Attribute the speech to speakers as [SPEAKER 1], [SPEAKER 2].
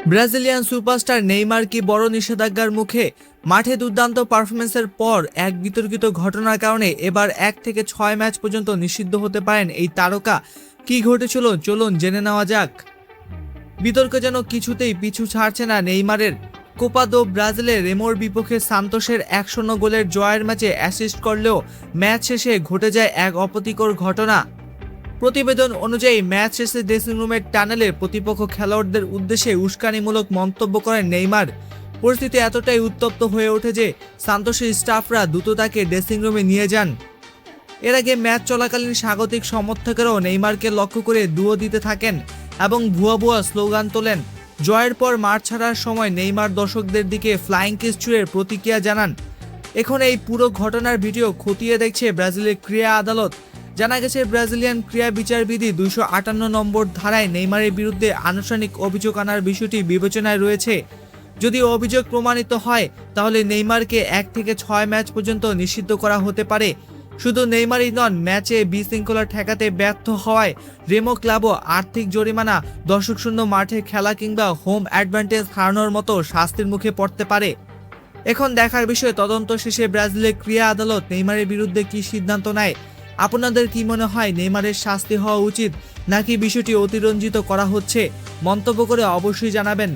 [SPEAKER 1] Brazilian superstar Neymar কি বড় নিষেধাজ্ঞার মুখে? মাঠে দুর্দান্ত পারফরম্যান্সের পর এক বিতর্কিত ঘটনার কারণে এবার 1 থেকে 6 ম্যাচ পর্যন্ত নিষিদ্ধ হতে পারেন এই তারকা। কি ঘটেছিল চলুন জেনে নেওয়া যাক। বিতর্ক যেন কিছুতেই পিছু ছাড়ছে না নেইমারের। কোপা দো ব্রাজিলে রেমোর বিপক্ষে সান্তোসের 1-0 গোলের জয়ের ম্যাচে অ্যাসিস্ট করলেও ম্যাচ শেষে ঘটে যায় এক অপ্রীতিকর ঘটনা। প্রতিবেদন অনুযায়ী ম্যাচ শেষে ড্রেসিং রুমের টানেলে প্রতিপক্ষ খেলোয়াড়দের উদ্দেশ্যে উস্কানিমূলক মন্তব্য করেন নেইমার। পরিস্থিতি এতটাই উত্তপ্ত হয়ে ওঠে যে সান্তোসের স্টাফরা দ্রুত তাকে ড্রেসিং রুমে নিয়ে যান। এর আগে ম্যাচ চলাকালীন স্বাগতিক সমর্থকেরাও নেইমারকে লক্ষ্য করে দুয়ো দিতে থাকেন এবং ভুয়া স্লোগান তোলেন। জয়ের পর মাঠ ছাড়ার সময় নেইমার দর্শকদের দিকে ফ্লাইং কিস ছুঁড়ে প্রতিক্রিয়া জানান। এখন এই পুরো ঘটনার ভিডিও খতিয়ে দেখছে ব্রাজিলের ক্রীড়া আদালত। জানা গেছে ব্রাজিলিয়ান ক্রীড়া বিচারবিধি 258 নম্বর ধারায় নেইমারের বিরুদ্ধে আনুষ্ঠানিক অভিযোগ আনার বিষয়টি বিবেচনায় রয়েছে। যদি অভিযোগ প্রমাণিত হয় তাহলে নেইমারকে 1 থেকে 6 ম্যাচ পর্যন্ত নিষিদ্ধ করা হতে পারে। শুধু নেইমারই নন, ম্যাচে বিশৃঙ্খলা ঠেকাতে ব্যর্থ হওয়ায় রেমো ক্লাবও আর্থিক জরিমানা, দর্শকশূন্য মাঠে খেলা কিংবা হোম অ্যাডভান্টেজ হারানোর মতো শাস্তির মুখে পড়তে পারে। এখন দেখার বিষয় তদন্ত শেষে ব্রাজিলের ক্রীড়া আদালত নেইমারের বিরুদ্ধে কী সিদ্ধান্ত নেয়। আপনাদের কি মনে হয়, নেইমারের শাস্তি হওয়া উচিত নাকি বিষয়টি অতিরঞ্জিত করা হচ্ছে? মন্তব্য করে অবশ্যই জানাবেন।